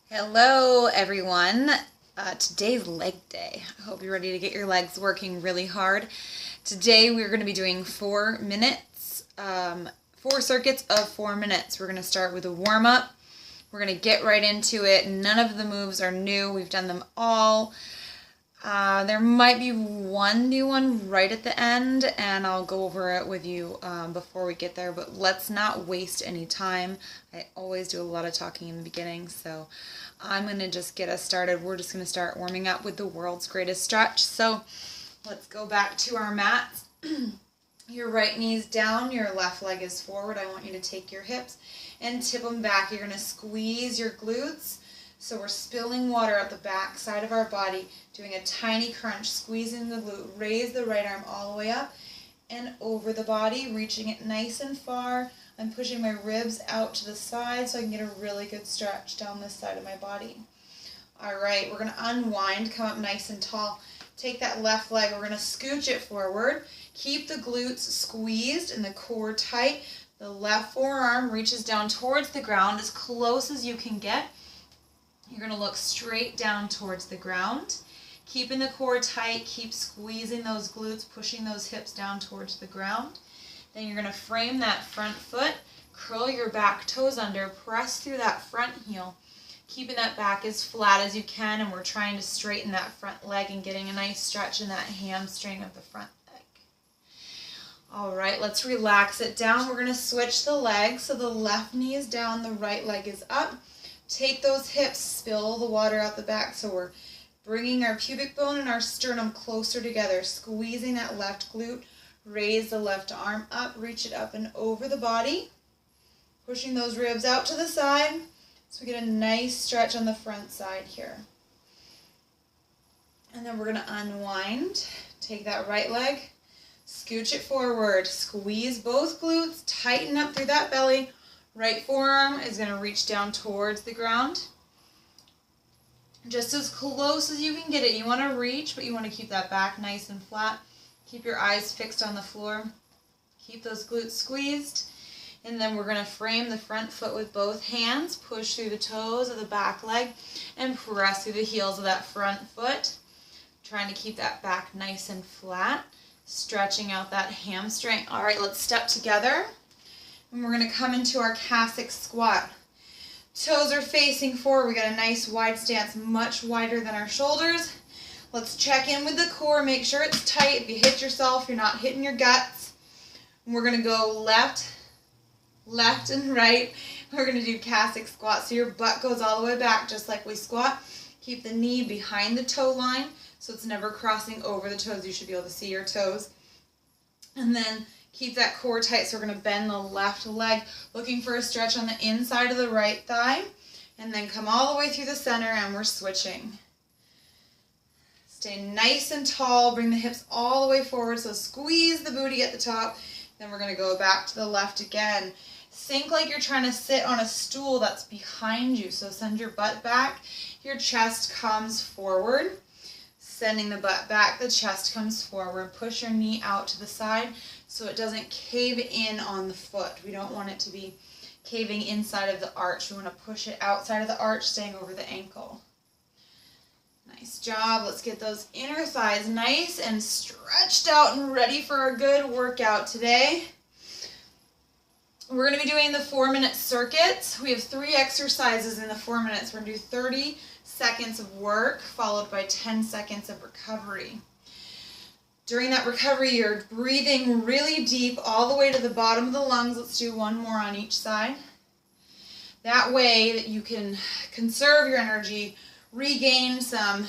Hello, everyone. Today's leg day. I hope you're ready to get your legs working really hard. Today we're going to be doing 4 minutes, 4 circuits of 4 minutes. We're going to start with a warm-up. We're going to get right into it. None of the moves are new. We've done them all. There might be one new one right at the end, and I'll go over it with you before we get there, but let's not waste any time. I always do a lot of talking in the beginning, so I'm going to just get us started. We're just going to start warming up with the world's greatest stretch. So let's go back to our mats. Your right knee's down, your left leg is forward. I want you to take your hips and tip them back. You're going to squeeze your glutes. So we're spilling water out the back side of our body, doing a tiny crunch, squeezing the glute. Raise the right arm all the way up and over the body, reaching it nice and far. I'm pushing my ribs out to the side so I can get a really good stretch down this side of my body. All right, we're going to unwind, come up nice and tall. Take that left leg, we're going to scooch it forward. Keep the glutes squeezed and the core tight. The left forearm reaches down towards the ground as close as you can get. You're going to look straight down towards the ground. Keeping the core tight, keep squeezing those glutes, pushing those hips down towards the ground. Then you're going to frame that front foot, curl your back toes under, press through that front heel, keeping that back as flat as you can, and we're trying to straighten that front leg and getting a nice stretch in that hamstring of the front leg. All right, let's relax it down. We're going to switch the legs, so the left knee is down, the right leg is up. Take those hips, spill the water out the back, so we're bringing our pubic bone and our sternum closer together, squeezing that left glute. Raise the left arm up, reach it up and over the body, pushing those ribs out to the side so we get a nice stretch on the front side here. And then we're going to unwind. Take that right leg, scooch it forward, squeeze both glutes, tighten up through that belly. Right forearm is going to reach down towards the ground. Just as close as you can get it. You want to reach, but you want to keep that back nice and flat. Keep your eyes fixed on the floor. Keep those glutes squeezed. And then we're going to frame the front foot with both hands. Push through the toes of the back leg and press through the heels of that front foot. Trying to keep that back nice and flat. Stretching out that hamstring. All right, let's step together. And we're going to come into our Cossack squat. Toes are facing forward. We got a nice wide stance, much wider than our shoulders. Let's check in with the core. Make sure it's tight. If you hit yourself, you're not hitting your guts. And we're going to go left, and right. We're going to do Cossack squat. So your butt goes all the way back just like we squat. Keep the knee behind the toe line so it's never crossing over the toes. You should be able to see your toes. And then keep that core tight, so we're going to bend the left leg, looking for a stretch on the inside of the right thigh, and then come all the way through the center, and we're switching. Stay nice and tall, bring the hips all the way forward, so squeeze the booty at the top, then we're going to go back to the left again. Think like you're trying to sit on a stool that's behind you, so send your butt back, your chest comes forward. Sending the butt back, the chest comes forward. Push your knee out to the side so it doesn't cave in on the foot. We don't want it to be caving inside of the arch. We want to push it outside of the arch, staying over the ankle. Nice job. Let's get those inner thighs nice and stretched out and ready for a good workout today. We're going to be doing the 4-minute circuits. We have 3 exercises in the 4 minutes. We're going to do 30 seconds of work followed by 10 seconds of recovery. During that recovery, you're breathing really deep all the way to the bottom of the lungs. Let's do one more on each side. That way that you can conserve your energy, regain some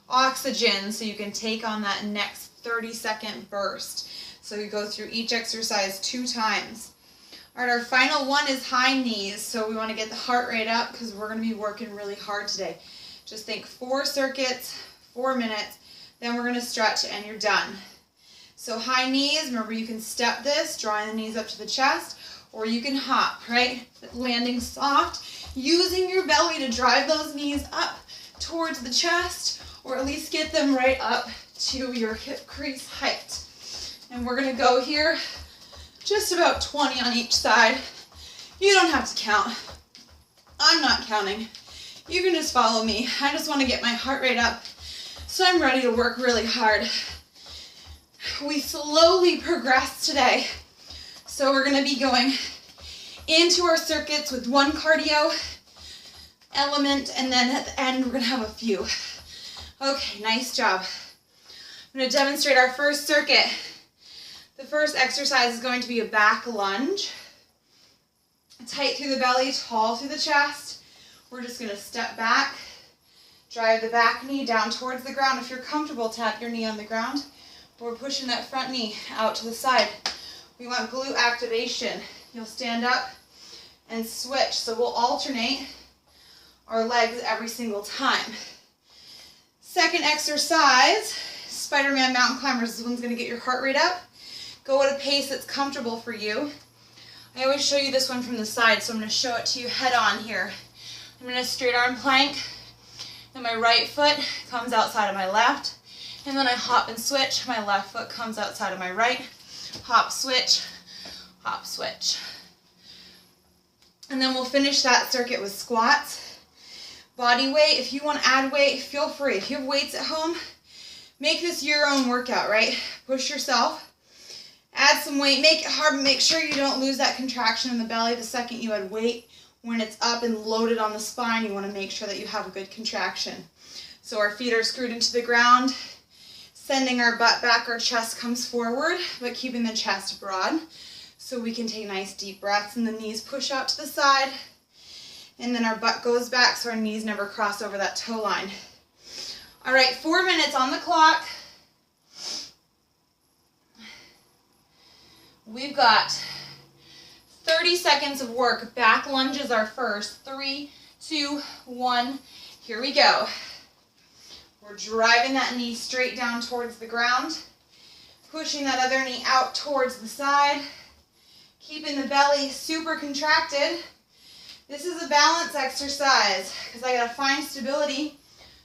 oxygen so you can take on that next 30-second burst. So you go through each exercise 2 times. All right, our final one is high knees, so we want to get the heart rate up because we're going to be working really hard today. Just think 4 circuits, 4 minutes, then we're going to stretch and you're done. So high knees, remember you can step this, drawing the knees up to the chest, or you can hop, right? Landing soft, using your belly to drive those knees up towards the chest, or at least get them right up to your hip crease height. And we're going to go here just about 20 on each side. You don't have to count. I'm not counting. You can just follow me. I just want to get my heart rate up so I'm ready to work really hard. We slowly progress today. So we're going to be going into our circuits with one cardio element, and then at the end we're going to have a few. Okay, nice job. I'm going to demonstrate our first circuit. The first exercise is going to be a back lunge. Tight through the belly, tall through the chest. We're just going to step back, drive the back knee down towards the ground. If you're comfortable, tap your knee on the ground. We're pushing that front knee out to the side. We want glute activation. You'll stand up and switch. So we'll alternate our legs every single time. Second exercise, Spider-Man mountain climbers. This one's going to get your heart rate up. Go at a pace that's comfortable for you. I always show you this one from the side, so I'm going to show it to you head on here. I'm going to straight arm plank, then my right foot comes outside of my left, and then I hop and switch. My left foot comes outside of my right, hop, switch, hop, switch. And then we'll finish that circuit with squats. Body weight, if you want to add weight, feel free. If you have weights at home, make this your own workout, right? Push yourself. Add some weight, make it hard, make sure you don't lose that contraction in the belly the second you add weight. When it's up and loaded on the spine, you want to make sure that you have a good contraction. So our feet are screwed into the ground, sending our butt back, our chest comes forward, but keeping the chest broad so we can take nice deep breaths, and the knees push out to the side, and then our butt goes back so our knees never cross over that toe line. All right, 4 minutes on the clock. We've got 30 seconds of work. Back lunges are first. 3, 2, 1. Here we go. We're driving that knee straight down towards the ground, pushing that other knee out towards the side, keeping the belly super contracted. This is a balance exercise because I gotta find stability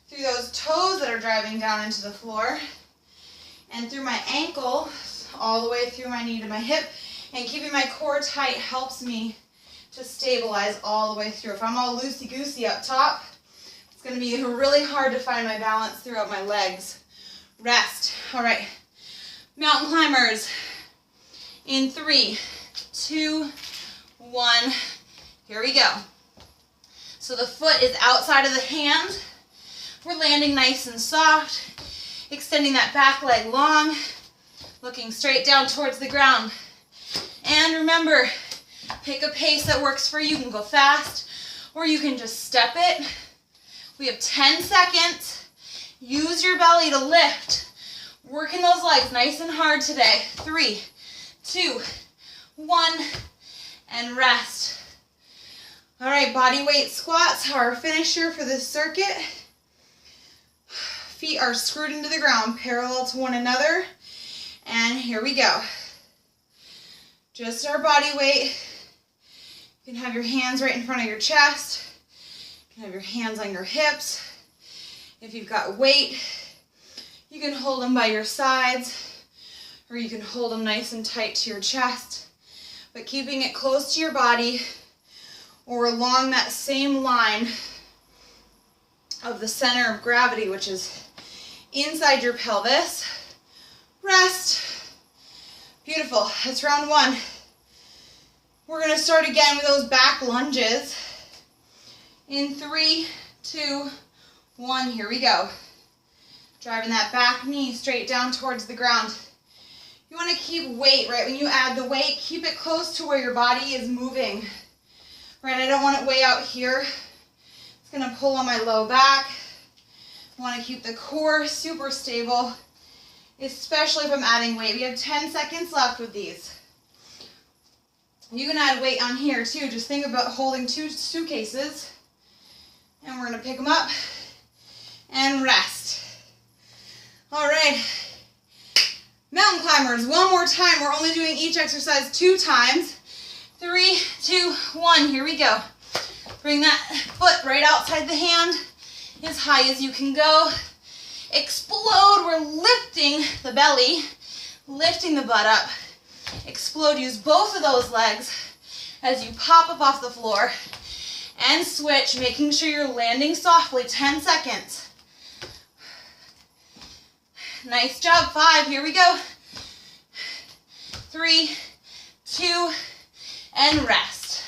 through those toes that are driving down into the floor and through my ankle, all the way through my knee to my hip, and keeping my core tight helps me to stabilize all the way through. If I'm all loosey-goosey up top, it's going to be really hard to find my balance throughout my legs. Rest. All right. Mountain climbers. In 3, 2, 1. Here we go. So the foot is outside of the hand. We're landing nice and soft, extending that back leg long, looking straight down towards the ground. And remember, pick a pace that works for you. You can go fast or you can just step it. We have 10 seconds. Use your belly to lift. Working those legs nice and hard today. 3, 2, 1, and rest. All right, body weight squats are our finisher for this circuit. Feet are screwed into the ground, parallel to one another. And here we go. Just our body weight. You can have your hands right in front of your chest. You can have your hands on your hips. If you've got weight, you can hold them by your sides, or you can hold them nice and tight to your chest, but keeping it close to your body or along that same line of the center of gravity, which is inside your pelvis. Rest. Beautiful. That's round 1. We're going to start again with those back lunges. In 3, 2, 1. Here we go. Driving that back knee straight down towards the ground. You want to keep weight, right? When you add the weight, keep it close to where your body is moving. Right? I don't want it way out here. It's going to pull on my low back. I want to keep the core super stable, especially if I'm adding weight. We have 10 seconds left with these. You can add weight on here too. Just think about holding 2 suitcases, and we're going to pick them up and rest. All right. Mountain climbers, one more time. We're only doing each exercise 2 times. 3, 2, 1. Here we go. Bring that foot right outside the hand, as high as you can go. Explode. We're lifting the belly, lifting the butt up. Explode. Use both of those legs as you pop up off the floor and switch, making sure you're landing softly. 10 seconds. Nice job. 5, here we go. 3, 2, and rest.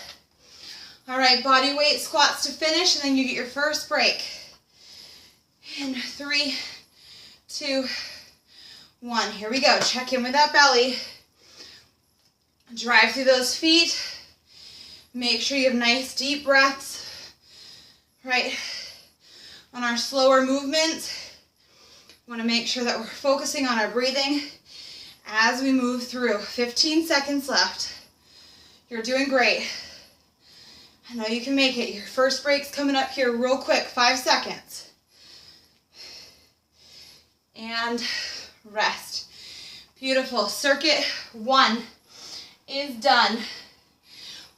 All right, body weight squats to finish, and then you get your first break. In 3, 2, 1. Here we go. Check in with that belly. Drive through those feet. Make sure you have nice deep breaths. Right. On our slower movements, we want to make sure that we're focusing on our breathing as we move through. 15 seconds left. You're doing great. I know you can make it. Your first break's coming up here real quick. 5 seconds. And rest. Beautiful. Circuit 1 is done.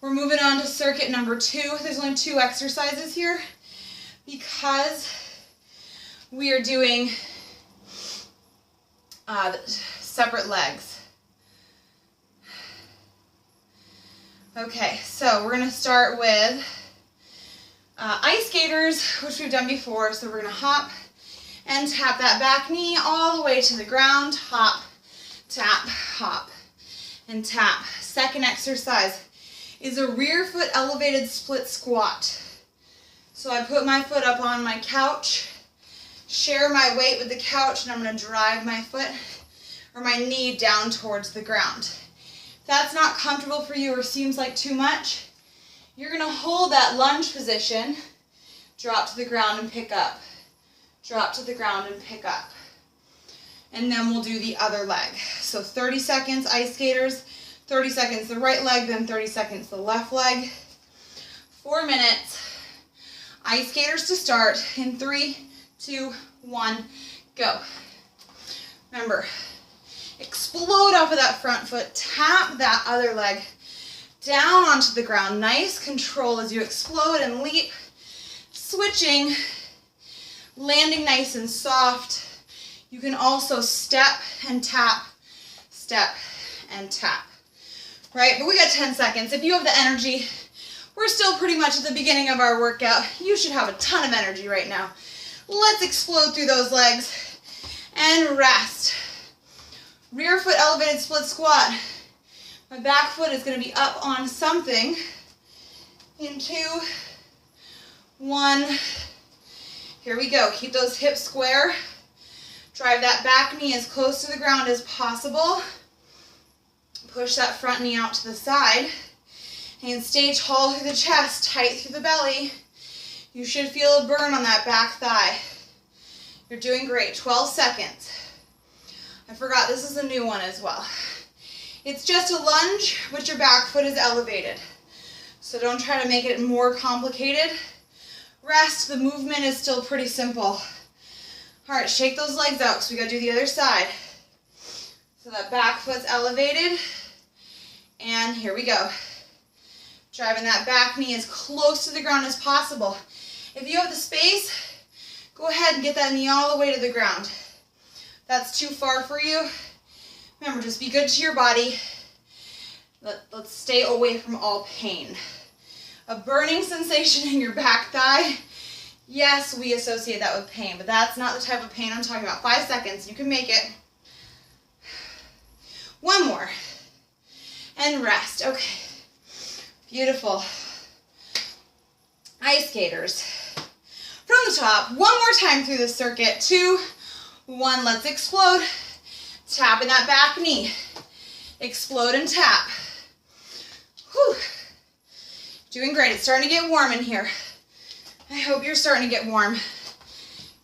We're moving on to circuit number 2. There's only 2 exercises here because we are doing separate legs. Okay, so we're going to start with ice skaters, which we've done before. So we're going to hop and tap that back knee all the way to the ground. Hop, tap, hop, and tap. Second exercise is a rear foot elevated split squat. So I put my foot up on my couch, share my weight with the couch, and I'm going to drive my foot or my knee down towards the ground. If that's not comfortable for you or seems like too much, you're going to hold that lunge position, drop to the ground and pick up. Drop to the ground and pick up. And then we'll do the other leg. So 30 seconds, ice skaters, 30 seconds the right leg, then 30 seconds the left leg. 4 minutes. Ice skaters to start in 3, 2, 1, go. Remember, explode off of that front foot, tap that other leg down onto the ground. Nice control as you explode and leap, switching, landing nice and soft. You can also step and tap, right? But we got 10 seconds. If you have the energy, we're still pretty much at the beginning of our workout. You should have a ton of energy right now. Let's explode through those legs and rest. Rear foot elevated split squat. My back foot is going to be up on something. In 2, 1. Here we go. Keep those hips square. Drive that back knee as close to the ground as possible. Push that front knee out to the side. And stay tall through the chest, tight through the belly. You should feel a burn on that back thigh. You're doing great. 12 seconds. I forgot this is a new one as well. It's just a lunge, but your back foot is elevated. So don't try to make it more complicated. Rest, the movement is still pretty simple. All right, shake those legs out because we gotta do the other side. So that back foot's elevated. And here we go. Driving that back knee as close to the ground as possible. If you have the space, go ahead and get that knee all the way to the ground. If that's too far for you, remember, just be good to your body. Let's stay away from all pain. A burning sensation in your back thigh, yes, we associate that with pain, but that's not the type of pain I'm talking about. 5 seconds, you can make it. 1 more. And rest. Okay. Beautiful. Ice skaters. From the top, 1 more time through the circuit. 2, 1, let's explode. Tapping that back knee. Explode and tap. Whew. Doing great. It's starting to get warm in here. I hope you're starting to get warm.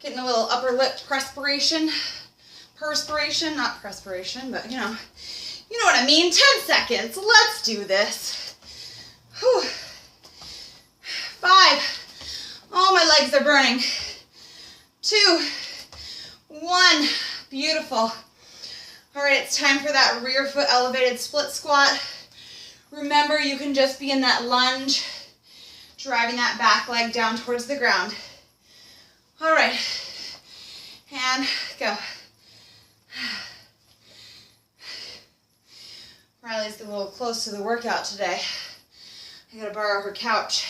Getting a little upper lip perspiration, not perspiration, but you know what I mean. 10 seconds. Let's do this. Whew. 5. Oh, my legs are burning. 2, 1. Beautiful. All right, it's time for that rear foot elevated split squat. Remember, you can just be in that lunge, driving that back leg down towards the ground. All right, and go. Riley's a little close to the workout today. I gotta borrow her couch.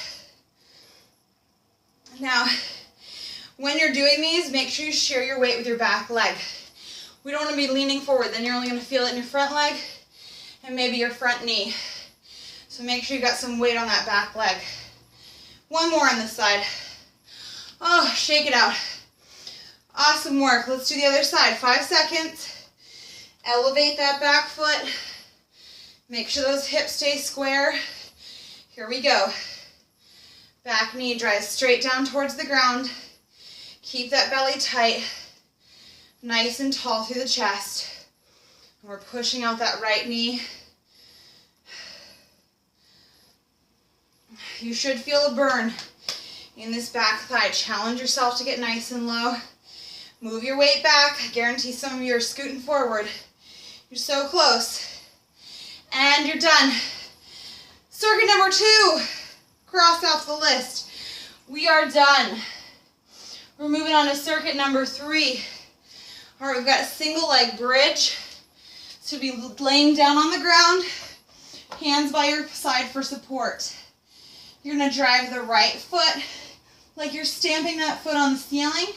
Now, when you're doing these, make sure you share your weight with your back leg. We don't want to be leaning forward, then you're only going to feel it in your front leg and maybe your front knee. So make sure you got some weight on that back leg. One more on this side. Oh, shake it out. Awesome work. Let's do the other side. 5 seconds. Elevate that back foot. Make sure those hips stay square. Here we go. Back knee drives straight down towards the ground. Keep that belly tight. Nice and tall through the chest. And we're pushing out that right knee. You should feel a burn in this back thigh. Challenge yourself to get nice and low. Move your weight back. I guarantee some of you are scooting forward. You're so close. And you're done. Circuit number 2. Cross off the list. We are done. We're moving on to circuit number 3. All right, we've got a single leg bridge. So be laying down on the ground, hands by your side for support. You're gonna drive the right foot like you're stamping that foot on the ceiling.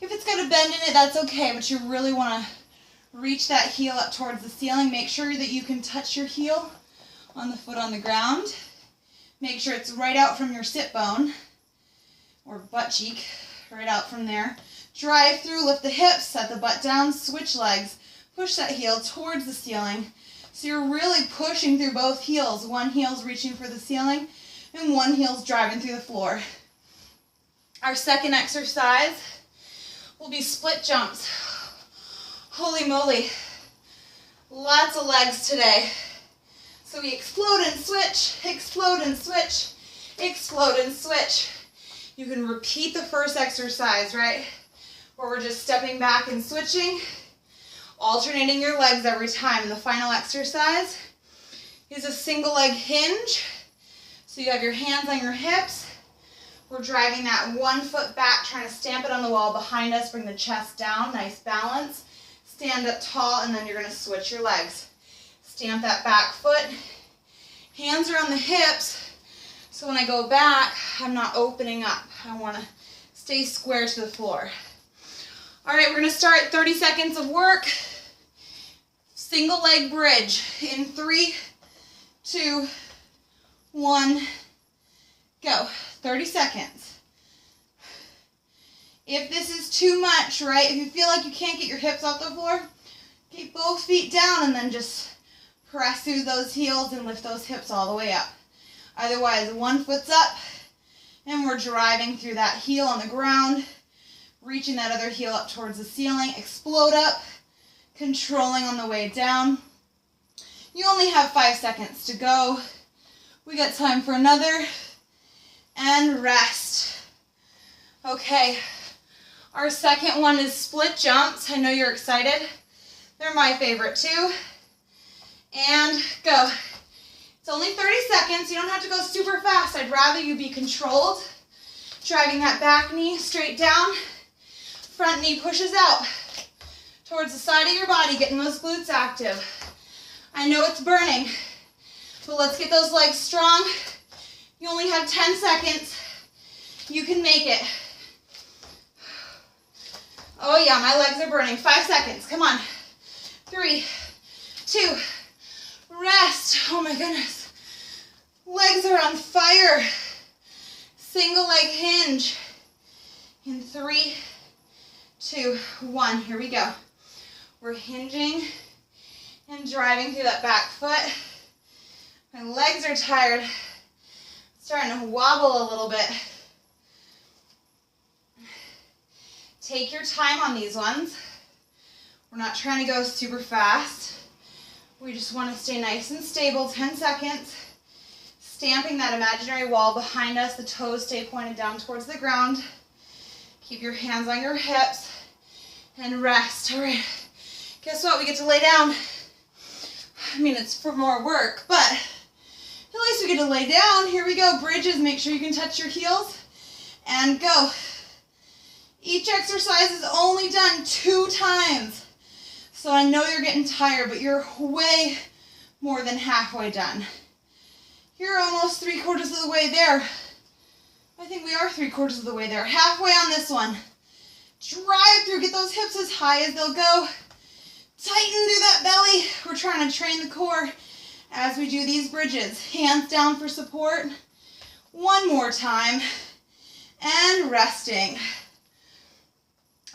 If it's got a bend in it, that's okay, but you really wanna reach that heel up towards the ceiling. Make sure that you can touch your heel on the foot on the ground. Make sure it's right out from your sit bone or butt cheek, right out from there. Drive through, lift the hips, set the butt down, switch legs. Push that heel towards the ceiling. So you're really pushing through both heels. One heel's reaching for the ceiling and one heel's driving through the floor. Our second exercise will be split jumps. Holy moly. Lots of legs today. So we explode and switch, explode and switch, explode and switch. You can repeat the first exercise, right? Where we're just stepping back and switching, alternating your legs every time. And the final exercise is a single leg hinge. So you have your hands on your hips. We're driving that one foot back, trying to stamp it on the wall behind us, bring the chest down, nice balance. Stand up tall, and then you're gonna switch your legs. Stamp that back foot. Hands are on the hips, so when I go back, I'm not opening up. I wanna stay square to the floor. All right, we're gonna start 30 seconds of work. Single leg bridge in 3, 2, 1, go. 30 seconds. If this is too much, right, if you feel like you can't get your hips off the floor, keep both feet down and then just press through those heels and lift those hips all the way up. Otherwise, one foot's up and we're driving through that heel on the ground, reaching that other heel up towards the ceiling, explode up, controlling on the way down. You only have 5 seconds to go. We got time for another, and rest. Okay, our second one is split jumps. I know you're excited. They're my favorite too. And go. It's only 30 seconds. You don't have to go super fast. I'd rather you be controlled. Driving that back knee straight down. Front knee pushes out towards the side of your body, getting those glutes active. I know it's burning, but let's get those legs strong. You only have 10 seconds. You can make it. Oh yeah, my legs are burning. 5 seconds, come on. 3, 2, rest. Oh my goodness. Legs are on fire. Single leg hinge. In 3, 2, 1, here we go. We're hinging and driving through that back foot. My legs are tired. Starting to wobble a little bit. Take your time on these ones. We're not trying to go super fast. We just want to stay nice and stable. 10 seconds. Stamping that imaginary wall behind us. The toes stay pointed down towards the ground. Keep your hands on your hips and rest. All right. Guess what? We get to lay down. I mean, it's for more work, but at least we get to lay down. Here we go. Bridges. Make sure you can touch your heels and go. Each exercise is only done 2 times. So I know you're getting tired, but you're way more than halfway done. You're almost 3/4 of the way there. I think we are 3/4 of the way there. Halfway on this one. Drive through, get those hips as high as they'll go. Tighten through that belly. We're trying to train the core as we do these bridges. Hands down for support. One more time. And resting.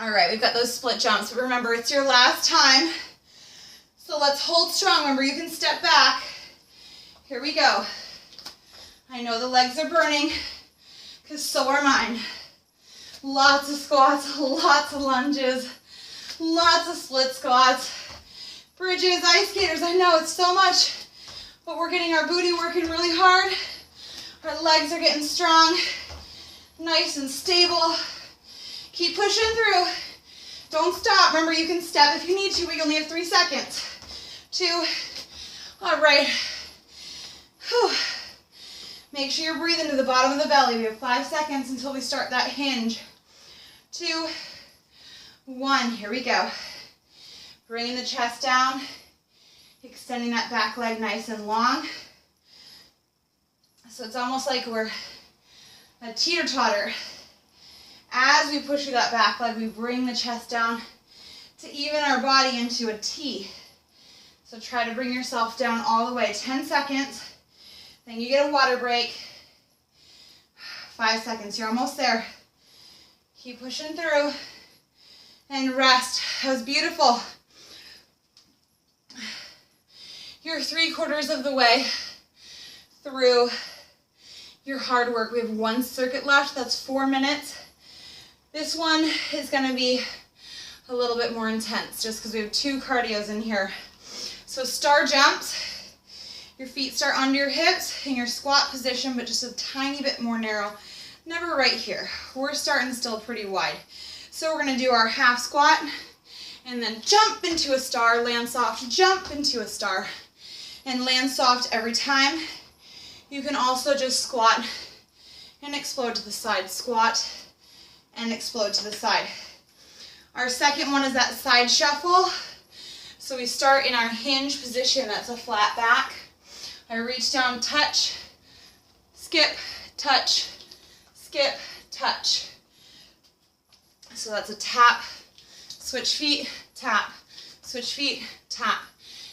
All right, we've got those split jumps, but remember, it's your last time. So let's hold strong. Remember, you can step back. Here we go. I know the legs are burning, because so are mine. Lots of squats, lots of lunges, lots of split squats, bridges, ice skaters. I know it's so much, but we're getting our booty working really hard. Our legs are getting strong, nice and stable. Keep pushing through. Don't stop. Remember, you can step if you need to, but you only have 3 seconds. 2. All right. Whew. Make sure you're breathing to the bottom of the belly. We have 5 seconds until we start that hinge. 2, 1. Here we go. Bringing the chest down. Extending that back leg nice and long. So it's almost like we're a teeter-totter. As we push through that back leg, we bring the chest down to even our body into a T. So try to bring yourself down all the way. 10 seconds. Then you get a water break. 5 seconds. You're almost there. Keep pushing through. And rest. That was beautiful. You're 3/4 of the way through your hard work. We have 1 circuit left. That's 4 minutes. This one is going to be a little bit more intense just because we have 2 cardios in here. So star jumps. Your feet start under your hips in your squat position, but just a tiny bit more narrow. Never right here. We're starting still pretty wide. So we're going to do our half squat and then jump into a star, land soft, jump into a star, and land soft every time. You can also just squat and explode to the side. Squat and explode to the side. Our second one is that side shuffle. So we start in our hinge position. That's a flat back. I reach down, touch, skip, touch, skip, touch. So that's a tap, switch feet, tap, switch feet, tap.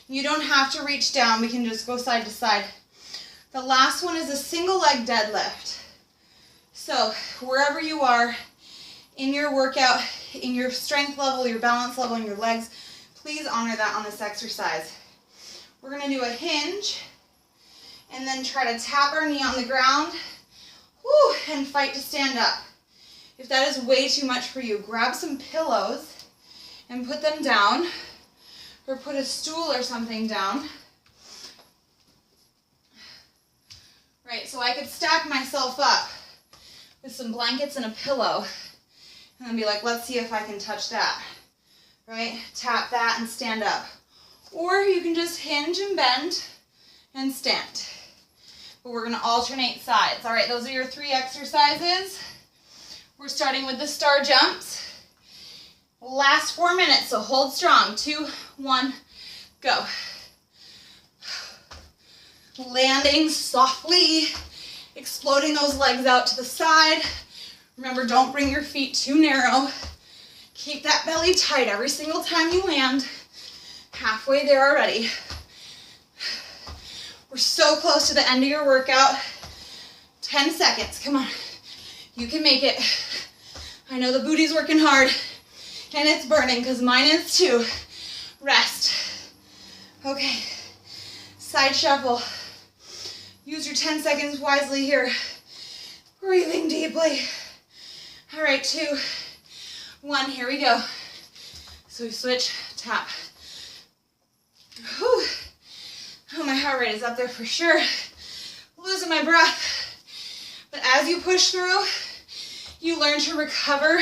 You don't have to reach down. We can just go side to side. The last one is a single leg deadlift. So wherever you are in your workout, in your strength level, your balance level, and your legs, please honor that on this exercise. We're going to do a hinge and then try to tap our knee on the ground, whoo, and fight to stand up. If that is way too much for you, grab some pillows and put them down, or put a stool or something down. Right, so I could stack myself up with some blankets and a pillow and then be like, let's see if I can touch that. Right, tap that and stand up. Or you can just hinge and bend and stand. But we're going to alternate sides. All right, those are your 3 exercises. We're starting with the star jumps. Last 4 minutes, so hold strong. 2, 1, go. Landing softly, exploding those legs out to the side. Remember, don't bring your feet too narrow. Keep that belly tight every single time you land. Halfway there already. We're so close to the end of your workout. 10 seconds, come on. You can make it. I know the booty's working hard and it's burning because mine is too. Rest. Okay, side shuffle. Use your 10 seconds wisely here. Breathing deeply. All right, 2, 1, here we go. So we switch, tap. Whew. Oh, my heart rate is up there for sure. Losing my breath. But as you push through, you learn to recover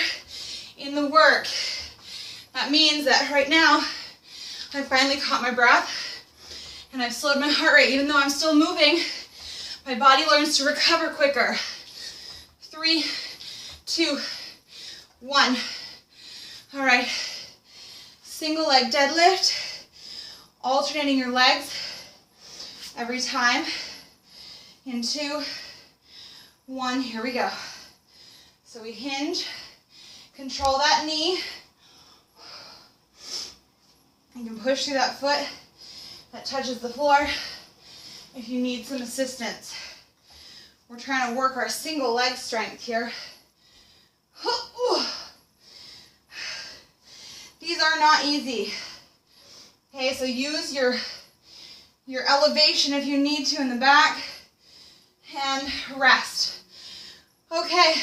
in the work. That means that right now, I finally caught my breath and I've slowed my heart rate. Even though I'm still moving, my body learns to recover quicker. 3, 2, 1. All right. Single leg deadlift. Alternating your legs every time. In 2, 1, here we go. So we hinge, control that knee. You can push through that foot that touches the floor if you need some assistance. We're trying to work our single leg strength here. These are not easy. Okay, so use your elevation if you need to in the back and rest. Okay,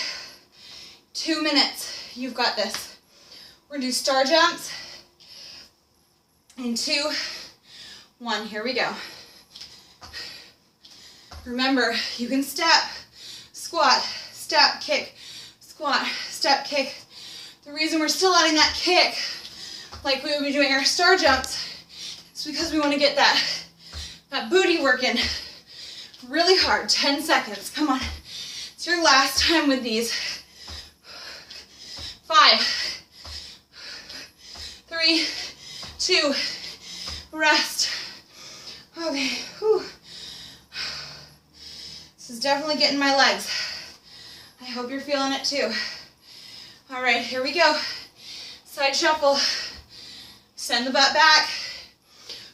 2 minutes. You've got this. We're gonna do star jumps in 2, 1. Here we go. Remember, you can step, squat, step, kick, squat, step, kick. The reason we're still adding that kick, like we would be doing our star jumps, is because we want to get that booty working really hard. 10 seconds. Come on. It's your last time with these. 5, 3, 2, rest. Okay. Whew. This is definitely getting my legs. I hope you're feeling it too. All right, here we go. Side shuffle. Send the butt back.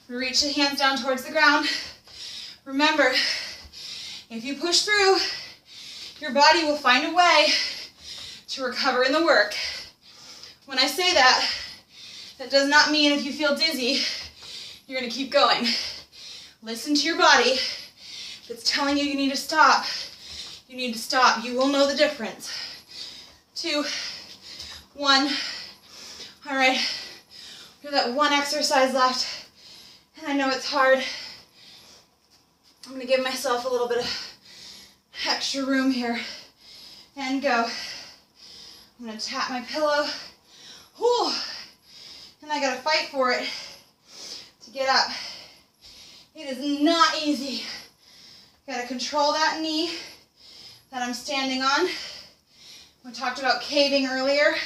Reach the hands down towards the ground. Remember, if you push through, your body will find a way to recover in the work. When I say that, that does not mean if you feel dizzy, you're gonna keep going. Listen to your body. If it's telling you you need to stop, you need to stop. You will know the difference. 2, 1. All right, we have that one exercise left, and I know it's hard. I'm gonna give myself a little bit of extra room here, and go. I'm gonna tap my pillow. Whew. And I gotta fight for it to get up. It is not easy. Gotta control that knee that I'm standing on. We talked about caving earlier.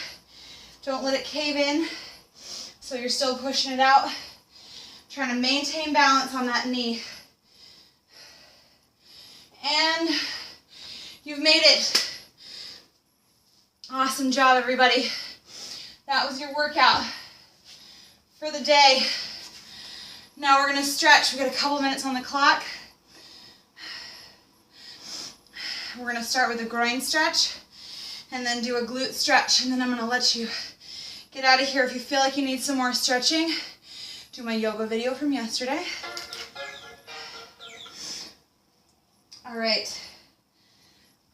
Don't let it cave in, so you're still pushing it out. Trying to maintain balance on that knee. And you've made it. Awesome job, everybody. That was your workout for the day. Now we're gonna stretch. We've got a couple minutes on the clock. We're gonna start with a groin stretch and then do a glute stretch, and then I'm gonna let you get out of here. If you feel like you need some more stretching, do my yoga video from yesterday. All right,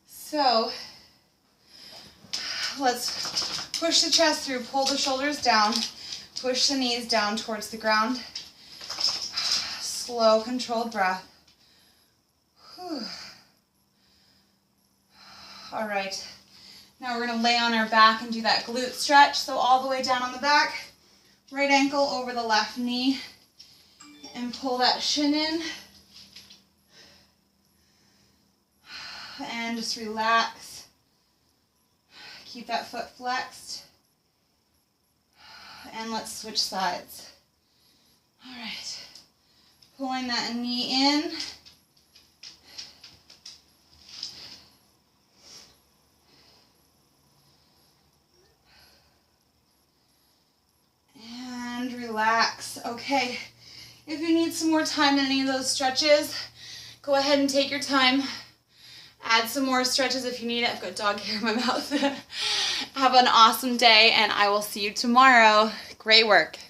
so let's push the chest through, pull the shoulders down, push the knees down towards the ground. Slow, controlled breath. Whew. All right, now we're gonna lay on our back and do that glute stretch. So all the way down on the back, right ankle over the left knee, and pull that shin in. And just relax. Keep that foot flexed. And let's switch sides. All right, pulling that knee in. And relax. Okay, if you need some more time in any of those stretches, go ahead and take your time. Add some more stretches if you need it. I've got dog hair in my mouth. Have an awesome day, and I will see you tomorrow. Great work.